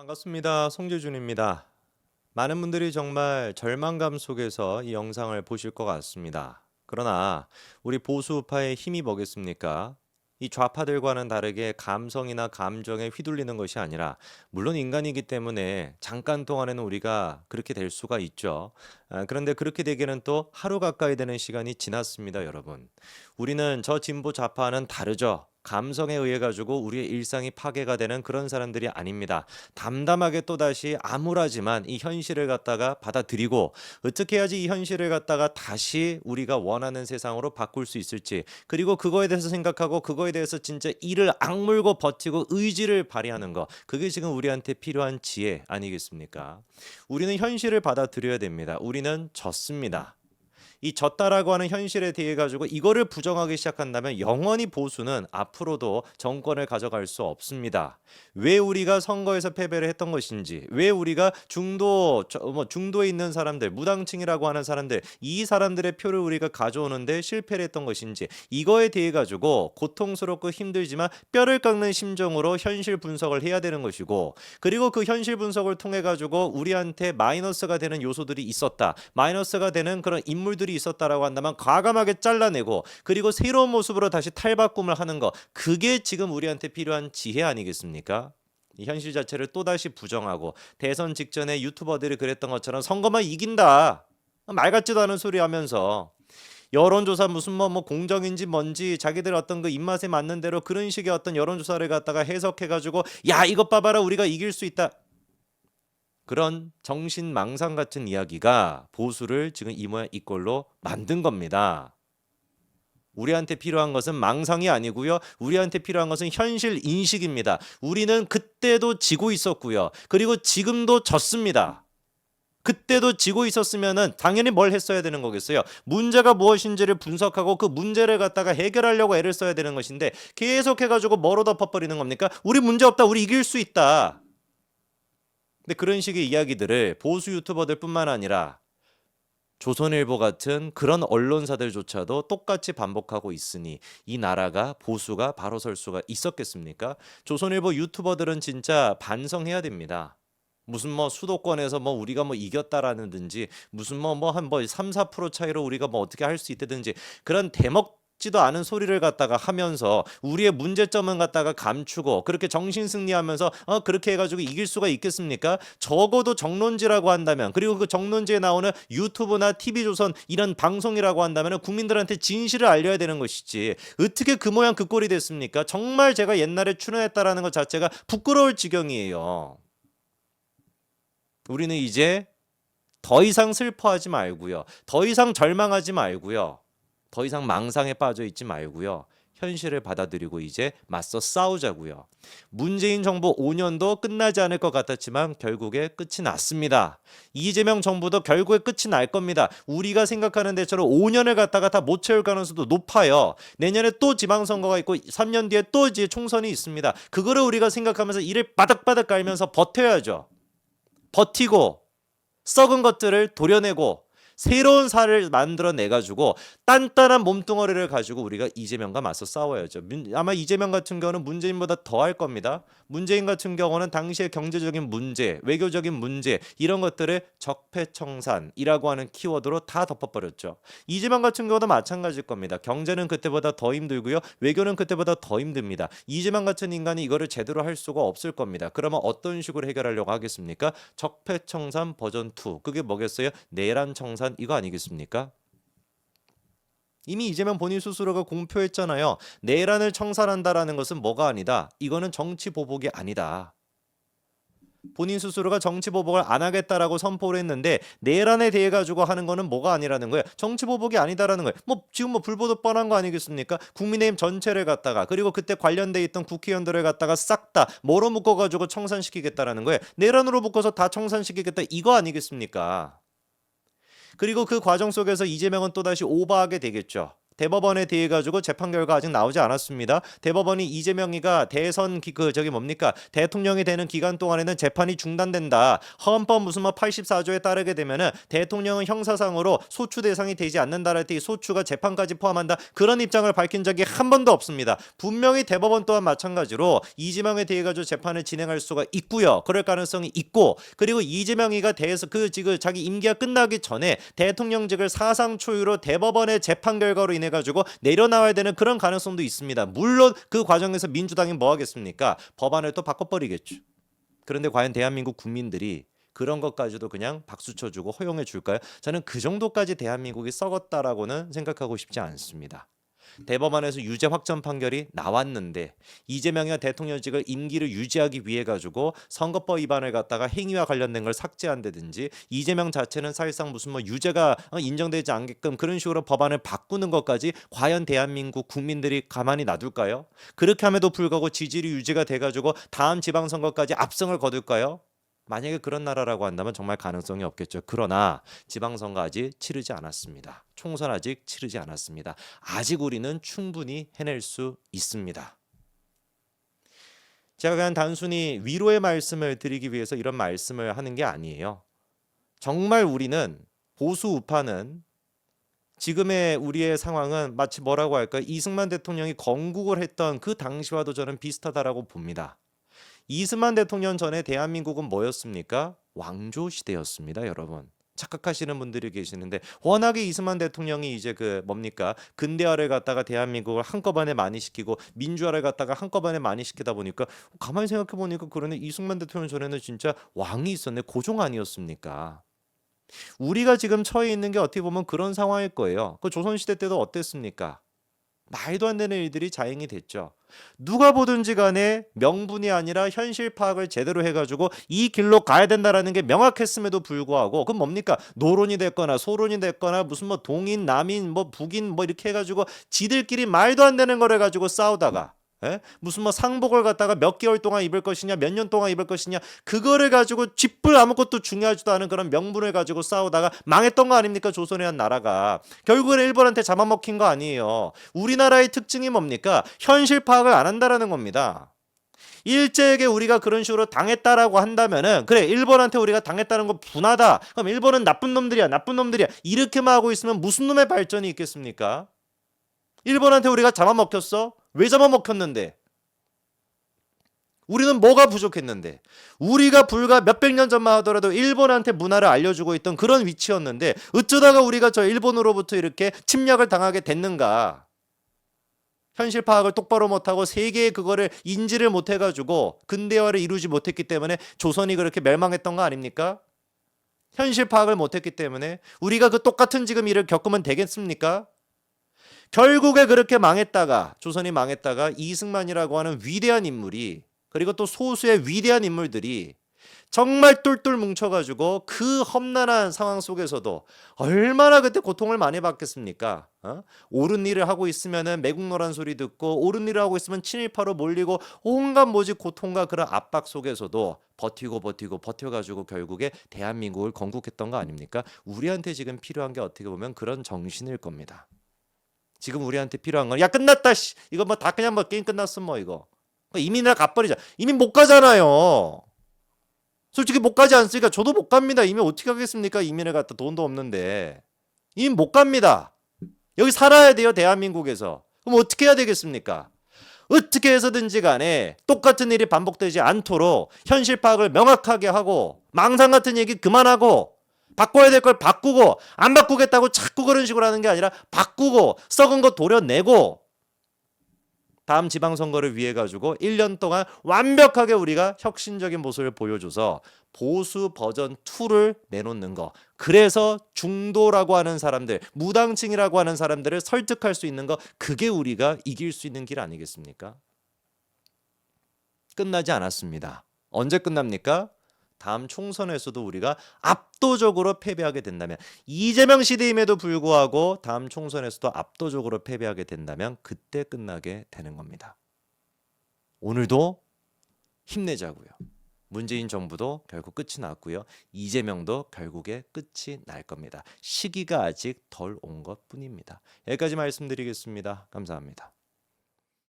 반갑습니다. 송재준입니다. 많은 분들이 정말 절망감 속에서 이 영상을 보실 것 같습니다. 그러나 우리 보수파의 힘이 뭐겠습니까? 이 좌파들과는 다르게 감성이나 감정에 휘둘리는 것이 아니라, 물론 인간이기 때문에 잠깐 동안에는 우리가 그렇게 될 수가 있죠. 그런데 그렇게 되기는 또 하루 가까이 되는 시간이 지났습니다, 여러분. 우리는 저 진보 좌파는 다르죠. 감성에 의해 가지고 우리의 일상이 파괴가 되는 그런 사람들이 아닙니다. 담담하게 또다시 암울하지만 이 현실을 갖다가 받아들이고, 어떻게 해야지 이 현실을 갖다가 다시 우리가 원하는 세상으로 바꿀 수 있을지, 그리고 그거에 대해서 생각하고 그거에 대해서 진짜 이를 악물고 버티고 의지를 발휘하는 거, 그게 지금 우리한테 필요한 지혜 아니겠습니까? 우리는 현실을 받아들여야 됩니다. 우리는 졌습니다. 이 졌다라고 하는 현실에 대해 가지고 이거를 부정하기 시작한다면 영원히 보수는 앞으로도 정권을 가져갈 수 없습니다. 왜 우리가 선거에서 패배를 했던 것인지, 왜 우리가 중도에 있는 사람들, 무당층이라고 하는 사람들, 이 사람들의 표를 우리가 가져오는데 실패를 했던 것인지, 이거에 대해 가지고 고통스럽고 힘들지만 뼈를 깎는 심정으로 현실 분석을 해야 되는 것이고, 그리고 그 현실 분석을 통해 가지고 우리한테 마이너스가 되는 요소들이 있었다, 마이너스가 되는 그런 인물들이 있었다라고 한다면 과감하게 잘라내고, 그리고 새로운 모습으로 다시 탈바꿈을 하는 거, 그게 지금 우리한테 필요한 지혜 아니겠습니까? 이 현실 자체를 또다시 부정하고, 대선 직전에 유튜버들이 그랬던 것처럼 선거만 이긴다, 말 같지도 않은 소리 하면서 여론조사 무슨 뭐 공정인지 뭔지 자기들 어떤 그 입맛에 맞는 대로 그런 식의 어떤 여론조사를 갖다가 해석해가지고, 야 이것 봐봐라 우리가 이길 수 있다, 그런 정신망상 같은 이야기가 보수를 지금 이 모양 이 꼴로 만든 겁니다. 우리한테 필요한 것은 망상이 아니고요. 우리한테 필요한 것은 현실 인식입니다. 우리는 그때도 지고 있었고요. 그리고 지금도 졌습니다. 그때도 지고 있었으면은 당연히 뭘 했어야 되는 거겠어요. 문제가 무엇인지를 분석하고 그 문제를 갖다가 해결하려고 애를 써야 되는 것인데, 계속해가지고 뭐로 덮어버리는 겁니까? 우리 문제 없다, 우리 이길 수 있다. 근데 그런 식의 이야기들을 보수 유튜버들뿐만 아니라 조선일보 같은 그런 언론사들조차도 똑같이 반복하고 있으니 이 나라가 보수가 바로 설 수가 있었겠습니까? 조선일보 유튜버들은 진짜 반성해야 됩니다. 무슨 수도권에서 우리가 이겼다라는 든지, 무슨 한 3, 4% 차이로 우리가 어떻게 할 수 있다든지, 그런 대먹지도 않은 소리를 갖다가 하면서 우리의 문제점은 갖다가 감추고 그렇게 정신 승리하면서 그렇게 해가지고 이길 수가 있겠습니까? 적어도 정론지라고 한다면, 그리고 그 정론지에 나오는 유튜브나 TV조선 이런 방송이라고 한다면 국민들한테 진실을 알려야 되는 것이지, 어떻게 그 모양 그 꼴이 됐습니까? 정말 제가 옛날에 출연했다라는 것 자체가 부끄러울 지경이에요. 우리는 이제 더 이상 슬퍼하지 말고요. 더 이상 절망하지 말고요. 더 이상 망상에 빠져 있지 말고요. 현실을 받아들이고 이제 맞서 싸우자고요. 문재인 정부 5년도 끝나지 않을 것 같았지만 결국에 끝이 났습니다. 이재명 정부도 결국에 끝이 날 겁니다. 우리가 생각하는 데처럼 5년을 갖다가 다 못 채울 가능성도 높아요. 내년에 또 지방선거가 있고 3년 뒤에 또 이제 총선이 있습니다. 그거를 우리가 생각하면서 이를 바닥바닥 깔면서 버텨야죠. 버티고 썩은 것들을 도려내고 새로운 살을 만들어내가지고 단단한 몸뚱어리를 가지고 우리가 이재명과 맞서 싸워야죠. 아마 이재명 같은 경우는 문재인보다 더 할 겁니다. 문재인 같은 경우는 당시의 경제적인 문제, 외교적인 문제, 이런 것들을 적폐청산이라고 하는 키워드로 다 덮어버렸죠. 이재명 같은 경우도 마찬가지일 겁니다. 경제는 그때보다 더 힘들고요. 외교는 그때보다 더 힘듭니다. 이재명 같은 인간이 이거를 제대로 할 수가 없을 겁니다. 그러면 어떤 식으로 해결하려고 하겠습니까? 적폐청산 버전 2. 그게 뭐겠어요? 내란 청산 이거 아니겠습니까? 이미 이재명 본인 스스로가 공표했잖아요. 내란을 청산한다라는 것은 뭐가 아니다, 이거는 정치 보복이 아니다. 본인 스스로가 정치 보복을 안 하겠다라고 선포를 했는데, 내란에 대해 가지고 하는 거는 뭐가 아니라는 거예요. 정치 보복이 아니다라는 거예요. 지금 불보듯 뻔한 거 아니겠습니까? 국민의힘 전체를 갖다가, 그리고 그때 관련돼 있던 국회의원들을 갖다가 싹 다 뭐로 묶어 가지고 청산시키겠다라는 거예요. 내란으로 묶어서 다 청산시키겠다, 이거 아니겠습니까? 그리고 그 과정 속에서 이재명은 또다시 오버하게 되겠죠. 대법원에 대해 가지고 재판 결과 아직 나오지 않았습니다. 대법원이 이재명이가 대선 대통령이 되는 기간 동안에는 재판이 중단된다. 헌법 무슨 뭐 84조에 따르게 되면은 대통령은 형사상으로 소추 대상이 되지 않는다랄 때 이 소추가 재판까지 포함한다. 그런 입장을 밝힌 적이 한 번도 없습니다. 분명히 대법원 또한 마찬가지로 이재명에 대해 가지고 재판을 진행할 수가 있고요. 그럴 가능성이 있고, 그리고 이재명이가 지금 자기 임기가 끝나기 전에 대통령직을 사상 초유로 대법원의 재판 결과로 인해 가지고 내려나와야 되는 그런 가능성도 있습니다. 물론 그 과정에서 민주당이 뭐 하겠습니까? 법안을 또 바꿔버리겠죠. 그런데 과연 대한민국 국민들이 그런 것까지도 그냥 박수 쳐주고 허용해 줄까요? 저는 그 정도까지 대한민국이 썩었다라고는 생각하고 싶지 않습니다. 대법원에서 유죄 확정 판결이 나왔는데 이재명이 대통령직을 임기를 유지하기 위해 가지고 선거법 위반을 갖다가 행위와 관련된 걸 삭제한다든지 이재명 자체는 사실상 무슨 뭐 유죄가 인정되지 않게끔 그런 식으로 법안을 바꾸는 것까지 과연 대한민국 국민들이 가만히 놔둘까요? 그렇게 함에도 불구하고 지지율이 유지가 돼 가지고 다음 지방선거까지 압승을 거둘까요? 만약에 그런 나라라고 한다면 정말 가능성이 없겠죠. 그러나 지방선거 아직 치르지 않았습니다. 총선 아직 치르지 않았습니다. 아직 우리는 충분히 해낼 수 있습니다. 제가 그냥 단순히 위로의 말씀을 드리기 위해서 이런 말씀을 하는 게 아니에요. 정말 우리는 보수 우파는 지금의 우리의 상황은 마치 뭐라고 할까요? 이승만 대통령이 건국을 했던 그 당시와도 저는 비슷하다라고 봅니다. 이승만 대통령 전에 대한민국은 뭐였습니까? 왕조 시대였습니다, 여러분. 착각하시는 분들이 계시는데 워낙에 이승만 대통령이 이제 근대화를 갖다가 대한민국을 한꺼번에 많이 시키고 민주화를 갖다가 한꺼번에 많이 시키다 보니까 가만히 생각해 보니까 그러네, 이승만 대통령 전에는 진짜 왕이 있었네, 고종 아니었습니까? 우리가 지금 처해 있는 게 어떻게 보면 그런 상황일 거예요. 그 조선시대 때도 어땠습니까? 말도 안 되는 일들이 자행이 됐죠. 누가 보든지 간에 명분이 아니라 현실 파악을 제대로 해가지고 이 길로 가야 된다라는 게 명확했음에도 불구하고 그럼 뭡니까? 노론이 됐거나 소론이 됐거나 무슨 뭐 동인, 남인, 뭐 북인 뭐 이렇게 해가지고 지들끼리 말도 안 되는 거를 가지고 싸우다가 무슨 뭐 상복을 갖다가 몇 개월 동안 입을 것이냐 몇 년 동안 입을 것이냐 그거를 가지고 쥐뿔 아무것도 중요하지도 않은 그런 명분을 가지고 싸우다가 망했던 거 아닙니까? 조선이란 나라가 결국은 일본한테 잡아먹힌 거 아니에요. 우리나라의 특징이 뭡니까? 현실 파악을 안 한다라는 겁니다. 일제에게 우리가 그런 식으로 당했다라고 한다면은 그래, 일본한테 우리가 당했다는 건 분하다. 그럼 일본은 나쁜 놈들이야 이렇게만 하고 있으면 무슨 놈의 발전이 있겠습니까? 일본한테 우리가 잡아먹혔어? 왜 잡아먹혔는데? 우리는 뭐가 부족했는데? 우리가 불과 몇백 년 전만 하더라도 일본한테 문화를 알려주고 있던 그런 위치였는데 어쩌다가 우리가 저 일본으로부터 이렇게 침략을 당하게 됐는가? 현실 파악을 똑바로 못하고 세계에 그거를 인지를 못해가지고 근대화를 이루지 못했기 때문에 조선이 그렇게 멸망했던 거 아닙니까? 현실 파악을 못했기 때문에 우리가 그 똑같은 지금 일을 겪으면 되겠습니까? 결국에 그렇게 조선이 망했다가 이승만이라고 하는 위대한 인물이, 그리고 또 소수의 위대한 인물들이 정말 똘똘 뭉쳐가지고 그 험난한 상황 속에서도 얼마나 그때 고통을 많이 받겠습니까? 옳은 일을 하고 있으면은 매국노란 소리 듣고 옳은 일을 하고 있으면 친일파로 몰리고 온갖 모집 고통과 그런 압박 속에서도 버텨가지고 결국에 대한민국을 건국했던 거 아닙니까? 우리한테 지금 필요한 게 어떻게 보면 그런 정신일 겁니다. 지금 우리한테 필요한 건 야 끝났다 씨 이거 뭐 다 그냥 뭐 게임 끝났어 뭐 이거 이민이나 가버리자. 이민 못 가잖아요. 솔직히 못 가지 않습니까? 저도 못 갑니다. 이민 어떻게 가겠습니까? 이민을 갔다 돈도 없는데 이민 못 갑니다. 여기 살아야 돼요, 대한민국에서. 그럼 어떻게 해야 되겠습니까? 어떻게 해서든지 간에 똑같은 일이 반복되지 않도록 현실 파악을 명확하게 하고 망상 같은 얘기 그만하고 바꿔야 될 걸 바꾸고 안 바꾸겠다고 자꾸 그런 식으로 하는 게 아니라 바꾸고 썩은 거 도려내고 다음 지방선거를 위해 가지고 1년 동안 완벽하게 우리가 혁신적인 모습을 보여줘서 보수 버전 2를 내놓는 거. 그래서 중도라고 하는 사람들, 무당층이라고 하는 사람들을 설득할 수 있는 거, 그게 우리가 이길 수 있는 길 아니겠습니까? 끝나지 않았습니다. 언제 끝납니까? 다음 총선에서도 우리가 압도적으로 패배하게 된다면, 이재명 시대임에도 불구하고 다음 총선에서도 압도적으로 패배하게 된다면 그때 끝나게 되는 겁니다. 오늘도 힘내자고요. 문재인 정부도 결국 끝이 났고요. 이재명도 결국에 끝이 날 겁니다. 시기가 아직 덜 온 것뿐입니다. 여기까지 말씀드리겠습니다. 감사합니다.